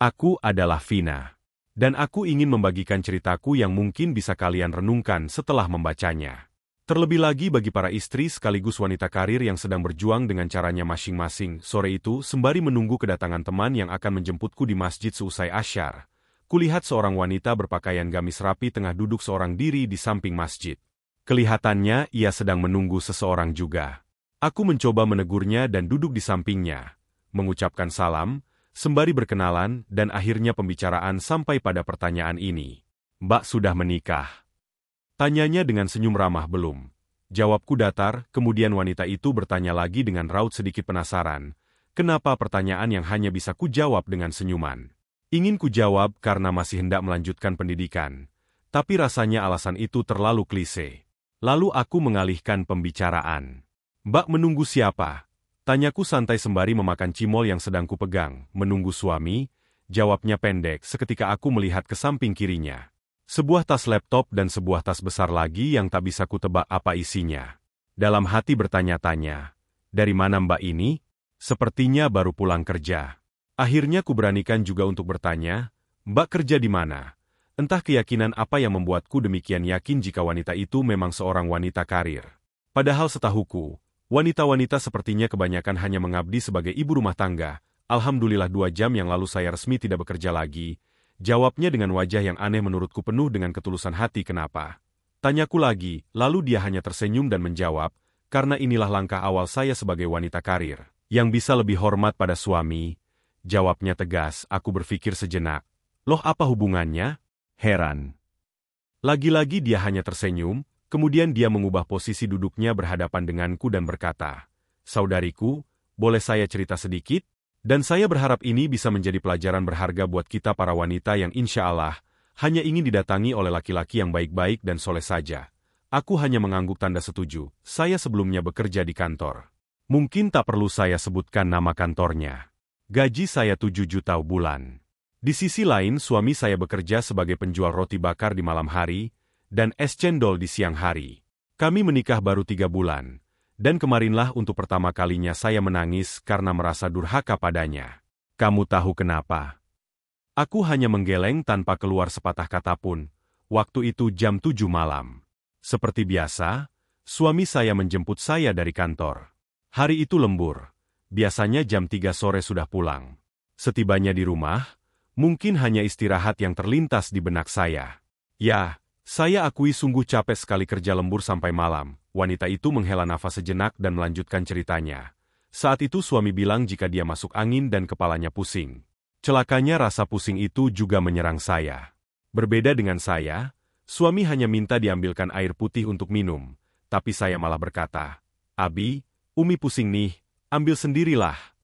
Aku adalah Vina. Dan aku ingin membagikan ceritaku yang mungkin bisa kalian renungkan setelah membacanya. Terlebih lagi bagi para istri sekaligus wanita karir yang sedang berjuang dengan caranya masing-masing. Sore itu, sembari menunggu kedatangan teman yang akan menjemputku di masjid seusai asyar, kulihat seorang wanita berpakaian gamis rapi tengah duduk seorang diri di samping masjid. Kelihatannya ia sedang menunggu seseorang juga. Aku mencoba menegurnya dan duduk di sampingnya, mengucapkan salam, sembari berkenalan dan akhirnya pembicaraan sampai pada pertanyaan ini. Mbak sudah menikah? Tanyanya dengan senyum ramah. Belum. Jawabku datar, kemudian wanita itu bertanya lagi dengan raut sedikit penasaran. Kenapa pertanyaan yang hanya bisa kujawab dengan senyuman? Ingin kujawab karena masih hendak melanjutkan pendidikan. Tapi rasanya alasan itu terlalu klise. Lalu aku mengalihkan pembicaraan. Mbak menunggu siapa? Tanyaku santai sembari memakan cimol yang sedang kupegang. Menunggu suami, jawabnya pendek seketika aku melihat ke samping kirinya. Sebuah tas laptop dan sebuah tas besar lagi yang tak bisa kutebak apa isinya. Dalam hati bertanya-tanya, dari mana mbak ini? Sepertinya baru pulang kerja. Akhirnya kuberanikan juga untuk bertanya, mbak kerja di mana? Entah keyakinan apa yang membuatku demikian yakin jika wanita itu memang seorang wanita karir. Padahal setahuku, wanita-wanita sepertinya kebanyakan hanya mengabdi sebagai ibu rumah tangga. Alhamdulillah 2 jam yang lalu saya resmi tidak bekerja lagi. Jawabnya dengan wajah yang aneh menurutku penuh dengan ketulusan hati. Kenapa? Tanyaku lagi, lalu dia hanya tersenyum dan menjawab, karena inilah langkah awal saya sebagai wanita karir, yang bisa lebih hormat pada suami. Jawabnya tegas. Aku berpikir sejenak. Loh, apa hubungannya? Heran. Lagi-lagi dia hanya tersenyum, kemudian dia mengubah posisi duduknya berhadapan denganku dan berkata, saudariku, boleh saya cerita sedikit? Dan saya berharap ini bisa menjadi pelajaran berharga buat kita para wanita yang insya Allah hanya ingin didatangi oleh laki-laki yang baik-baik dan soleh saja. Aku hanya mengangguk tanda setuju. Saya sebelumnya bekerja di kantor. Mungkin tak perlu saya sebutkan nama kantornya. Gaji saya 7 juta bulan. Di sisi lain suami saya bekerja sebagai penjual roti bakar di malam hari dan es cendol di siang hari. Kami menikah baru 3 bulan. Dan kemarinlah untuk pertama kalinya saya menangis karena merasa durhaka padanya. Kamu tahu kenapa? Aku hanya menggeleng tanpa keluar sepatah kata pun. Waktu itu jam 7 malam. Seperti biasa, suami saya menjemput saya dari kantor. Hari itu lembur. Biasanya jam 3 sore sudah pulang. Setibanya di rumah, mungkin hanya istirahat yang terlintas di benak saya. Ya, saya akui sungguh capek sekali kerja lembur sampai malam. Wanita itu menghela nafas sejenak dan melanjutkan ceritanya. Saat itu suami bilang jika dia masuk angin dan kepalanya pusing. Celakanya rasa pusing itu juga menyerang saya. Berbeda dengan saya, suami hanya minta diambilkan air putih untuk minum. Tapi saya malah berkata, Abi, Umi pusing nih, ambil sendirilah.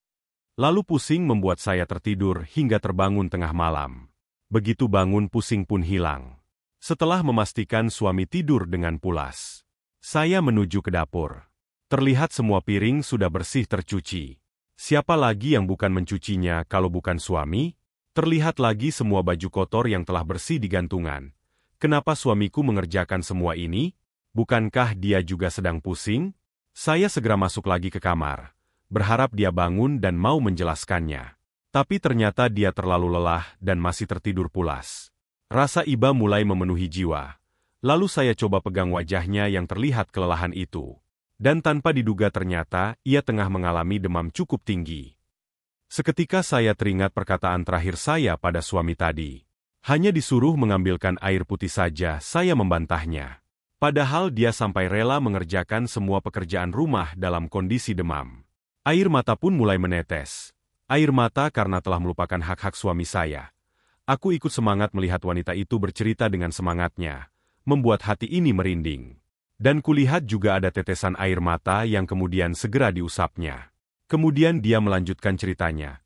Lalu pusing membuat saya tertidur hingga terbangun tengah malam. Begitu bangun pusing pun hilang. Setelah memastikan suami tidur dengan pulas, saya menuju ke dapur. Terlihat semua piring sudah bersih tercuci. Siapa lagi yang bukan mencucinya kalau bukan suami? Terlihat lagi semua baju kotor yang telah bersih di gantungan. Kenapa suamiku mengerjakan semua ini? Bukankah dia juga sedang pusing? Saya segera masuk lagi ke kamar, berharap dia bangun dan mau menjelaskannya. Tapi ternyata dia terlalu lelah dan masih tertidur pulas. Rasa iba mulai memenuhi jiwa. Lalu saya coba pegang wajahnya yang terlihat kelelahan itu. Dan tanpa diduga ternyata ia tengah mengalami demam cukup tinggi. Seketika saya teringat perkataan terakhir saya pada suami tadi. Hanya disuruh mengambilkan air putih saja, saya membantahnya. Padahal dia sampai rela mengerjakan semua pekerjaan rumah dalam kondisi demam. Air mata pun mulai menetes. Air mata karena telah melupakan hak-hak suami saya. Aku ikut semangat melihat wanita itu bercerita dengan semangatnya. Membuat hati ini merinding. Dan kulihat juga ada tetesan air mata yang kemudian segera diusapnya. Kemudian dia melanjutkan ceritanya.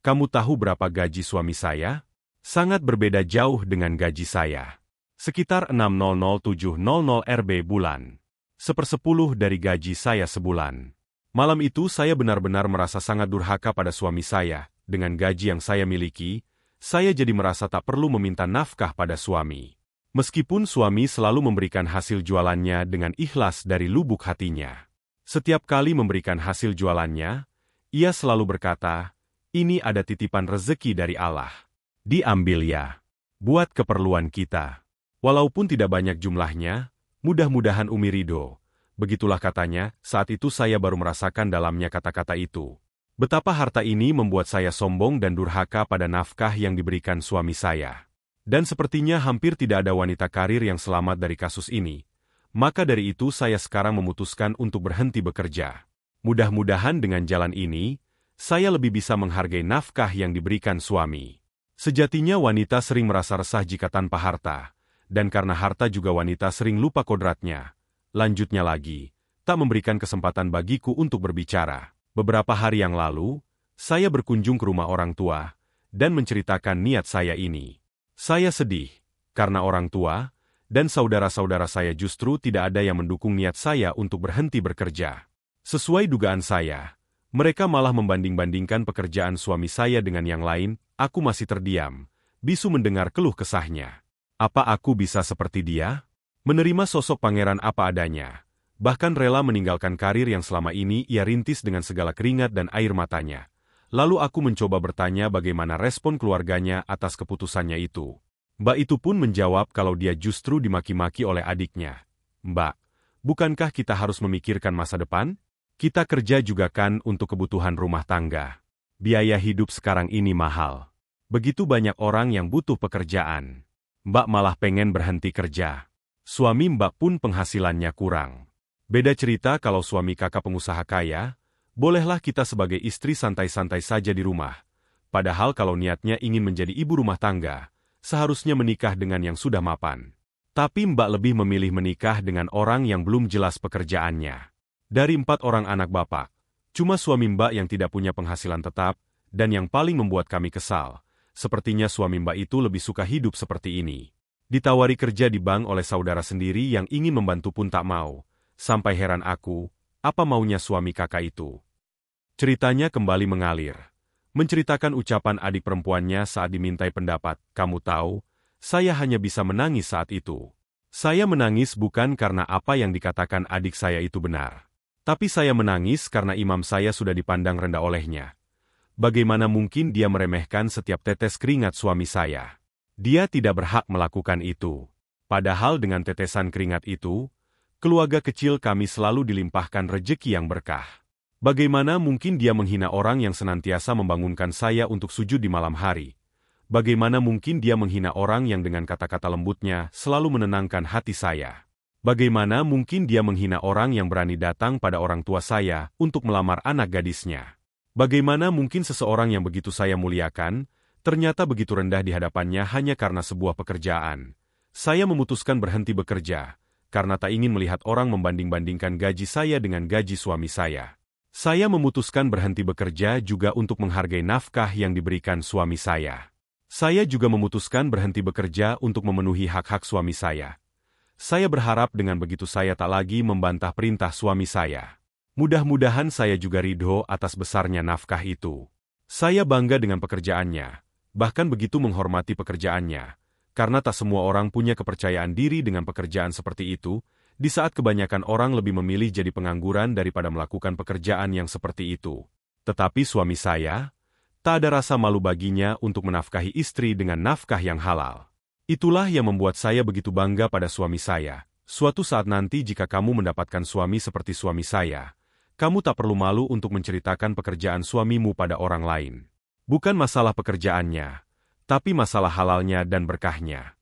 Kamu tahu berapa gaji suami saya? Sangat berbeda jauh dengan gaji saya. Sekitar 600.700 Rp bulan. 1/10 dari gaji saya sebulan. Malam itu saya benar-benar merasa sangat durhaka pada suami saya. Dengan gaji yang saya miliki, saya jadi merasa tak perlu meminta nafkah pada suami. Meskipun suami selalu memberikan hasil jualannya dengan ikhlas dari lubuk hatinya. Setiap kali memberikan hasil jualannya, ia selalu berkata, Ini ada titipan rezeki dari Allah. Diambil ya. Buat keperluan kita. Walaupun tidak banyak jumlahnya, mudah-mudahan Umi ridho. Begitulah katanya, saat itu saya baru merasakan dalamnya kata-kata itu. Betapa harta ini membuat saya sombong dan durhaka pada nafkah yang diberikan suami saya. Dan sepertinya hampir tidak ada wanita karir yang selamat dari kasus ini. Maka dari itu saya sekarang memutuskan untuk berhenti bekerja. Mudah-mudahan dengan jalan ini, saya lebih bisa menghargai nafkah yang diberikan suami. Sejatinya wanita sering merasa resah jika tanpa harta. Dan karena harta juga wanita sering lupa kodratnya. Lanjutnya lagi, tak memberikan kesempatan bagiku untuk berbicara. Beberapa hari yang lalu, saya berkunjung ke rumah orang tua, dan menceritakan niat saya ini. Saya sedih, karena orang tua, dan saudara-saudara saya justru tidak ada yang mendukung niat saya untuk berhenti bekerja. Sesuai dugaan saya, mereka malah membanding-bandingkan pekerjaan suami saya dengan yang lain. Aku masih terdiam, bisu mendengar keluh kesahnya. Apa aku bisa seperti dia? Menerima sosok pangeran apa adanya, bahkan rela meninggalkan karir yang selama ini ia rintis dengan segala keringat dan air matanya. Lalu aku mencoba bertanya bagaimana respon keluarganya atas keputusannya itu. Mbak itu pun menjawab kalau dia justru dimaki-maki oleh adiknya. Mbak, bukankah kita harus memikirkan masa depan? Kita kerja juga kan untuk kebutuhan rumah tangga. Biaya hidup sekarang ini mahal. Begitu banyak orang yang butuh pekerjaan. Mbak malah pengen berhenti kerja. Suami Mbak pun penghasilannya kurang. Beda cerita kalau suami kakak pengusaha kaya, bolehlah kita sebagai istri santai-santai saja di rumah. Padahal kalau niatnya ingin menjadi ibu rumah tangga, seharusnya menikah dengan yang sudah mapan. Tapi Mbak lebih memilih menikah dengan orang yang belum jelas pekerjaannya. Dari 4 orang anak bapak, cuma suami Mbak yang tidak punya penghasilan tetap, dan yang paling membuat kami kesal, sepertinya suami Mbak itu lebih suka hidup seperti ini. Ditawari kerja di bank oleh saudara sendiri yang ingin membantu pun tak mau, sampai heran aku, apa maunya suami kakak itu. Ceritanya kembali mengalir. Menceritakan ucapan adik perempuannya saat dimintai pendapat, kamu tahu, saya hanya bisa menangis saat itu. Saya menangis bukan karena apa yang dikatakan adik saya itu benar. Tapi saya menangis karena imam saya sudah dipandang rendah olehnya. Bagaimana mungkin dia meremehkan setiap tetes keringat suami saya? Dia tidak berhak melakukan itu. Padahal dengan tetesan keringat itu, keluarga kecil kami selalu dilimpahkan rejeki yang berkah. Bagaimana mungkin dia menghina orang yang senantiasa membangunkan saya untuk sujud di malam hari? Bagaimana mungkin dia menghina orang yang dengan kata-kata lembutnya selalu menenangkan hati saya? Bagaimana mungkin dia menghina orang yang berani datang pada orang tua saya untuk melamar anak gadisnya? Bagaimana mungkin seseorang yang begitu saya muliakan, ternyata begitu rendah di hadapannya hanya karena sebuah pekerjaan? Saya memutuskan berhenti bekerja, karena tak ingin melihat orang membanding-bandingkan gaji saya dengan gaji suami saya. Saya memutuskan berhenti bekerja juga untuk menghargai nafkah yang diberikan suami saya. Saya juga memutuskan berhenti bekerja untuk memenuhi hak-hak suami saya. Saya berharap dengan begitu saya tak lagi membantah perintah suami saya. Mudah-mudahan saya juga ridho atas besarnya nafkah itu. Saya bangga dengan pekerjaannya, bahkan begitu menghormati pekerjaannya, karena tak semua orang punya kepercayaan diri dengan pekerjaan seperti itu, di saat kebanyakan orang lebih memilih jadi pengangguran daripada melakukan pekerjaan yang seperti itu. Tetapi suami saya, tak ada rasa malu baginya untuk menafkahi istri dengan nafkah yang halal. Itulah yang membuat saya begitu bangga pada suami saya. Suatu saat nanti jika kamu mendapatkan suami seperti suami saya, kamu tak perlu malu untuk menceritakan pekerjaan suamimu pada orang lain. Bukan masalah pekerjaannya, tapi masalah halalnya dan berkahnya.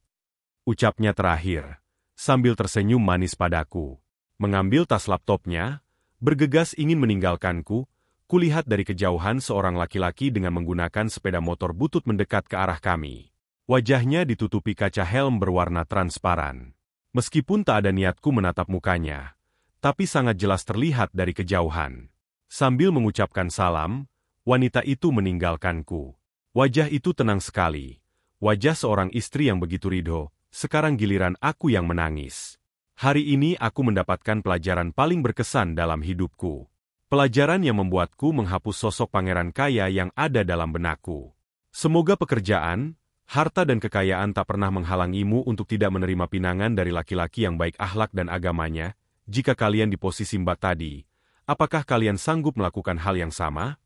Ucapnya terakhir, sambil tersenyum manis padaku. Mengambil tas laptopnya, bergegas ingin meninggalkanku, kulihat dari kejauhan seorang laki-laki dengan menggunakan sepeda motor butut mendekat ke arah kami. Wajahnya ditutupi kaca helm berwarna transparan. Meskipun tak ada niatku menatap mukanya, tapi sangat jelas terlihat dari kejauhan. Sambil mengucapkan salam, wanita itu meninggalkanku. Wajah itu tenang sekali. Wajah seorang istri yang begitu ridho, sekarang giliran aku yang menangis. Hari ini aku mendapatkan pelajaran paling berkesan dalam hidupku. Pelajaran yang membuatku menghapus sosok pangeran kaya yang ada dalam benakku. Semoga pekerjaan, harta dan kekayaan tak pernah menghalangimu untuk tidak menerima pinangan dari laki-laki yang baik akhlak dan agamanya. Jika kalian di posisi Mbak tadi, apakah kalian sanggup melakukan hal yang sama?